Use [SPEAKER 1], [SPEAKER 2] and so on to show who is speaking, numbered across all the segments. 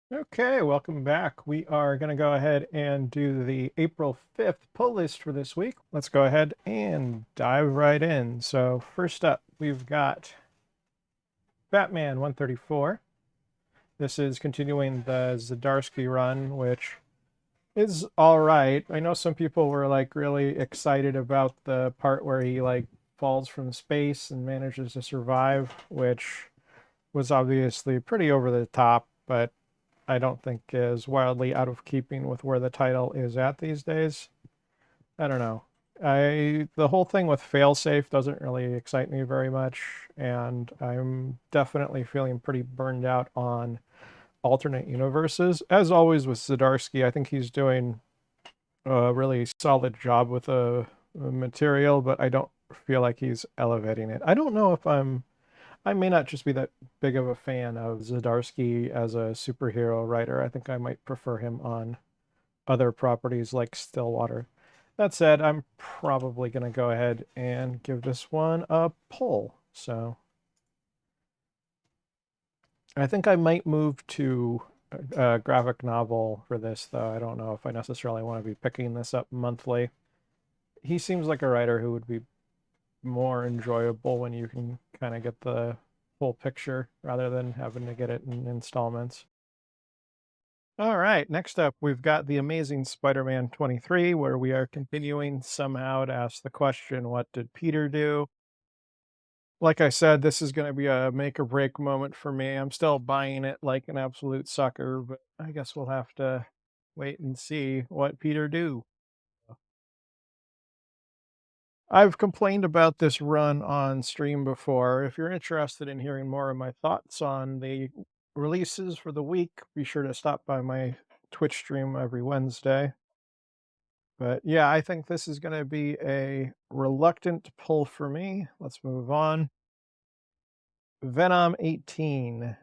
[SPEAKER 1] Okay, welcome back. We are going to go ahead and do the April 5th pull list for this week. Let's go ahead and dive right in. So, first up, we've got Batman 134. This is continuing the Zdarsky run, which is all right. I know some people were like really excited about the part where he like falls from space and manages to survive, which was obviously pretty over the top, but I don't think is wildly out of keeping with where the title is at these days. I don't know. The whole thing with failsafe doesn't really excite me very much, and I'm definitely feeling pretty burned out on alternate universes. As always with Zdarsky, I think he's doing a really solid job with the material, but I don't feel like he's elevating it. I don't know if I may not just be that big of a fan of Zdarsky as a superhero writer. I think I might prefer him on other properties like Stillwater. That said, I'm probably going to go ahead and give this one a pull. So I think I might move to a graphic novel for this, though. I don't know if I necessarily want to be picking this up monthly. He seems like a writer who would be more enjoyable when you can kind of get the full picture rather than having to get it in installments. All right, next up, we've got The Amazing Spider Man 23, where we are continuing somehow to ask the question, what did Peter do? Like I said, this is going to be a make or break moment for me. I'm still buying it like an absolute sucker, but I guess we'll have to wait and see what Peter do. I've complained about this run on stream before. If you're interested in hearing more of my thoughts on the releases for the week, be sure to stop by my Twitch stream every Wednesday. But yeah, I think this is going to be a reluctant pull for me. Let's move on. Venom 18.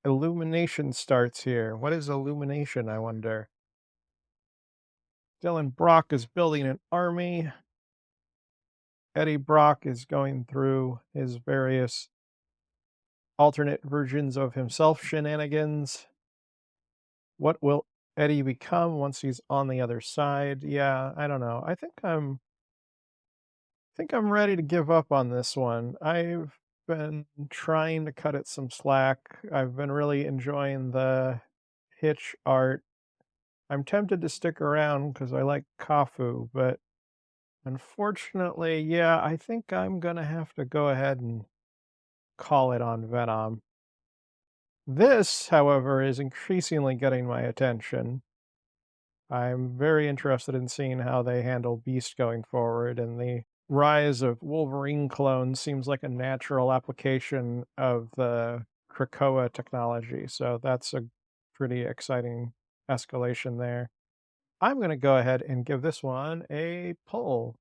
[SPEAKER 1] Illumination starts here. What is Illumination, I wonder? Dylan Brock is building an army. Eddie Brock is going through his various alternate versions of himself shenanigans. What will Eddie become once he's on the other side? Yeah, I don't know. I think I'm ready to give up on this one. I've been trying to cut it some slack. I've been really enjoying the Hitch art. I'm tempted to stick around because I like Kafu, but unfortunately, yeah, I think I'm gonna have to go ahead and call it on Venom. This, however, is increasingly getting my attention. I'm very interested in seeing how they handle Beast going forward, and the rise of Wolverine clones seems like a natural application of the Krakoa technology, so that's a pretty exciting escalation there. I'm going to go ahead and give this one a pull.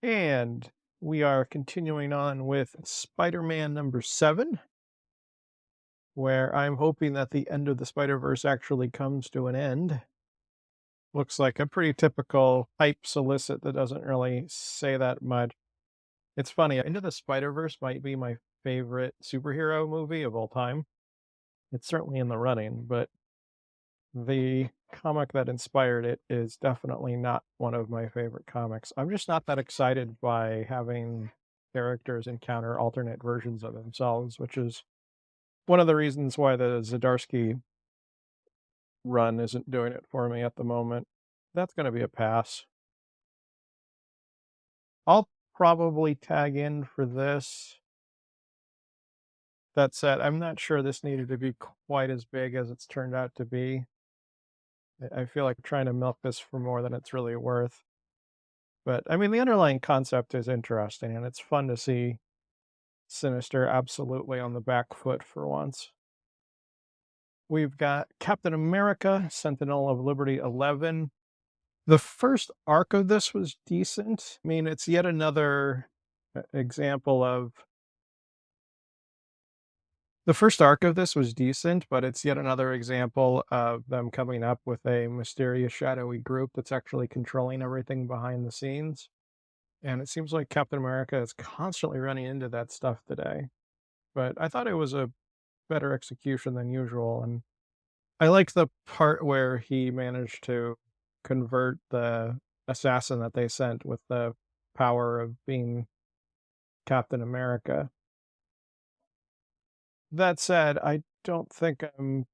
[SPEAKER 1] And we are continuing on with Spider-Man number 7, where I'm hoping that the end of the Spider-Verse actually comes to an end. Looks like a pretty typical hype solicit that doesn't really say that much. It's funny, Into the Spider-Verse might be my favorite superhero movie of all time. It's certainly in the running, but the comic that inspired it is definitely not one of my favorite comics. I'm just not that excited by having characters encounter alternate versions of themselves, which is one of the reasons why the Zdarsky run isn't doing it for me at the moment. That's going to be a pass. I'll probably tag in for this. That said, I'm not sure this needed to be quite as big as it's turned out to be. I feel like trying to milk this for more than it's really worth. But I mean, the underlying concept is interesting, and it's fun to see Sinister absolutely on the back foot for once. We've got Captain America, Sentinel of Liberty 11. The first arc of this was decent. I mean, it's yet another example of. The first arc of this was decent, but it's yet another example of them coming up with a mysterious, shadowy group that's actually controlling everything behind the scenes. And it seems like Captain America is constantly running into that stuff today. But I thought it was a better execution than usual. And I like the part where he managed to convert the assassin that they sent with the power of being Captain America. That said, I don't think I'm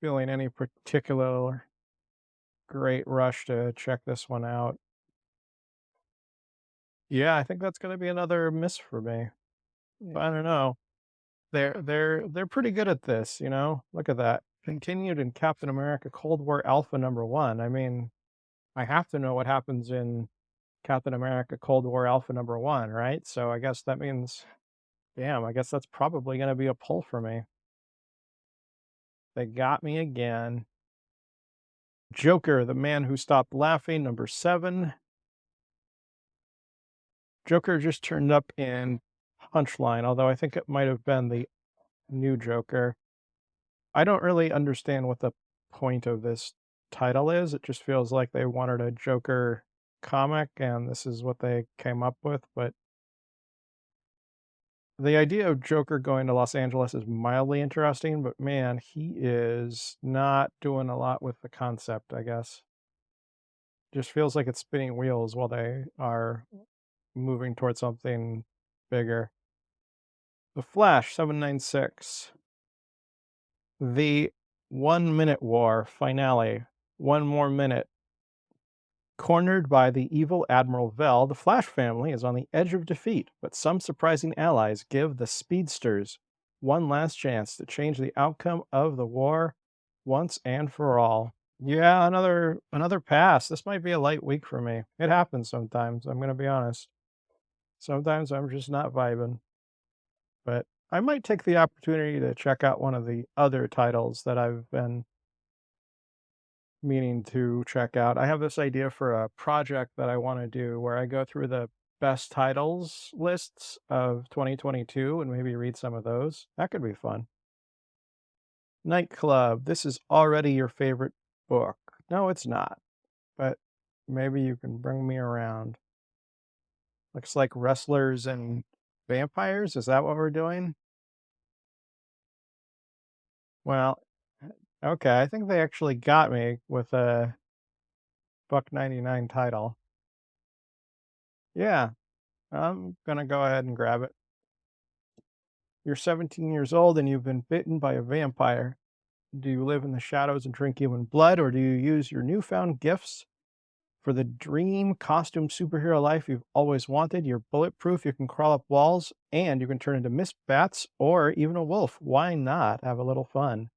[SPEAKER 1] feeling any particular great rush to check this one out. Yeah, I think that's going to be another miss for me. I don't know. They're pretty good at this, you know. Look at that. Continued in Captain America Cold War Alpha #1. I mean, I have to know what happens in Captain America Cold War Alpha #1, right? So I guess that means, damn, I guess that's probably going to be a pull for me. They got me again. Joker, the Man Who Stopped Laughing, #7. Joker just turned up in Punchline, although I think it might have been the new Joker. I don't really understand what the point of this title is. It just feels like they wanted a Joker comic, and this is what they came up with. But the idea of Joker going to Los Angeles is mildly interesting, but man, he is not doing a lot with the concept, I guess. Just feels like it's spinning wheels while they are moving towards something bigger. The Flash 796. The 1 Minute War finale. One more minute. Cornered by the evil Admiral Vell, the Flash family is on the edge of defeat, but some surprising allies give the Speedsters one last chance to change the outcome of the war once and for all. Yeah, another pass. This might be a light week for me. It happens sometimes, I'm going to be honest. Sometimes I'm just not vibing. But I might take the opportunity to check out one of the other titles that I've been meaning to check out. I have this idea for a project that I want to do where I go through the best titles lists of 2022 and maybe read some of those. That could be fun. Nightclub. This is already your favorite book. No, it's not. But maybe you can bring me around. Looks like wrestlers and vampires. Is that what we're doing? Well, okay. I think they actually got me with a $1.99 title. Yeah, I'm gonna go ahead and grab it. You're 17 years old and you've been bitten by a vampire. Do you live in the shadows and drink human blood, or do you use your newfound gifts for the dream costume superhero life you've always wanted? You're bulletproof, you can crawl up walls, and you can turn into Miss Bats or even a wolf. Why not have a little fun?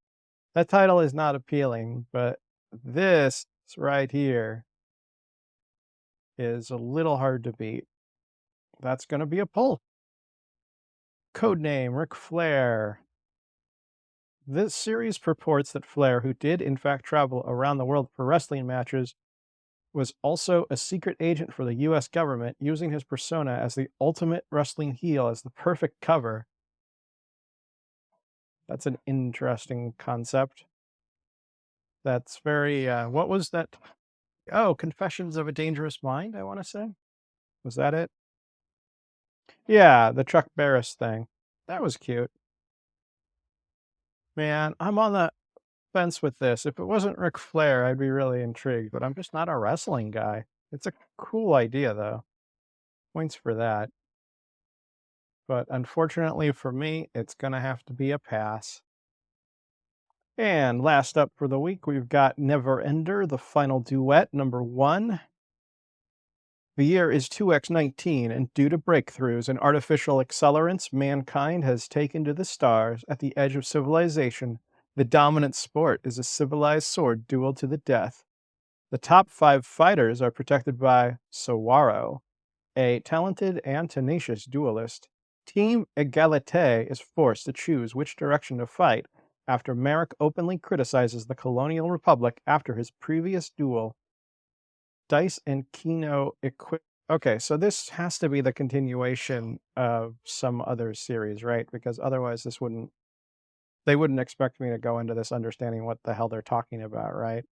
[SPEAKER 1] That title is not appealing, but this right here is a little hard to beat. That's going to be a pull. Codename Ric Flair. This series purports that Flair, who did in fact travel around the world for wrestling matches, was also a secret agent for the US government, using his persona as the ultimate wrestling heel as the perfect cover. That's an interesting concept. That's very, what was that? Oh, Confessions of a Dangerous Mind, I want to say. Was that it? Yeah, the Chuck Barris thing. That was cute. Man, I'm on the fence with this. If it wasn't Ric Flair, I'd be really intrigued, but I'm just not a wrestling guy. It's a cool idea, though. Points for that. But unfortunately for me, it's going to have to be a pass. And last up for the week, we've got Neverender, the final duet, #1. The year is 2X19, and due to breakthroughs in artificial accelerants, mankind has taken to the stars. At the edge of civilization, the dominant sport is a civilized sword duel to the death. The top 5 fighters are protected by Sawaro, a talented and tenacious duelist. Team Egalite is forced to choose which direction to fight after Merrick openly criticizes the Colonial Republic after his previous duel. Dice and Kino equip. Okay, so this has to be the continuation of some other series, right? Because otherwise they wouldn't expect me to go into this understanding what the hell they're talking about, right?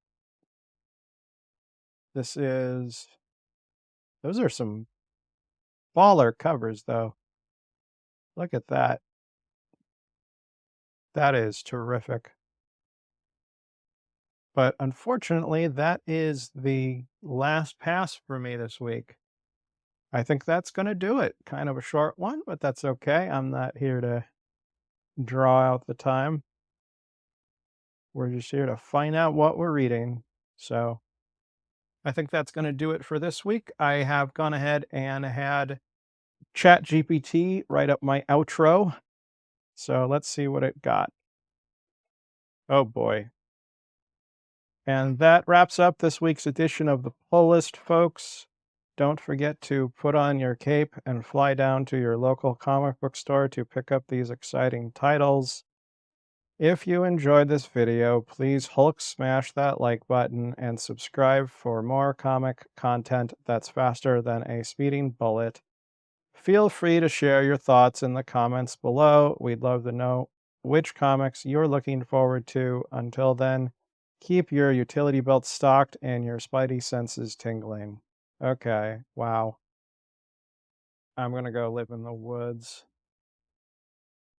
[SPEAKER 1] Those are some baller covers, though. Look at that. That is terrific. But unfortunately, that is the last pass for me this week. I think that's going to do it. Kind of a short one, but that's okay. I'm not here to draw out the time. We're just here to find out what we're reading. So I think that's going to do it for this week. I have gone ahead and had ChatGPT write up my outro. So let's see what it got. Oh boy. And that wraps up this week's edition of the Pull List, folks. Don't forget to put on your cape and fly down to your local comic book store to pick up these exciting titles. If you enjoyed this video, please Hulk smash that like button and subscribe for more comic content that's faster than a speeding bullet. Feel free to share your thoughts in the comments below. We'd love to know which comics you're looking forward to. Until then, keep your utility belt stocked and your spidey senses tingling. Okay, wow. I'm gonna go live in the woods.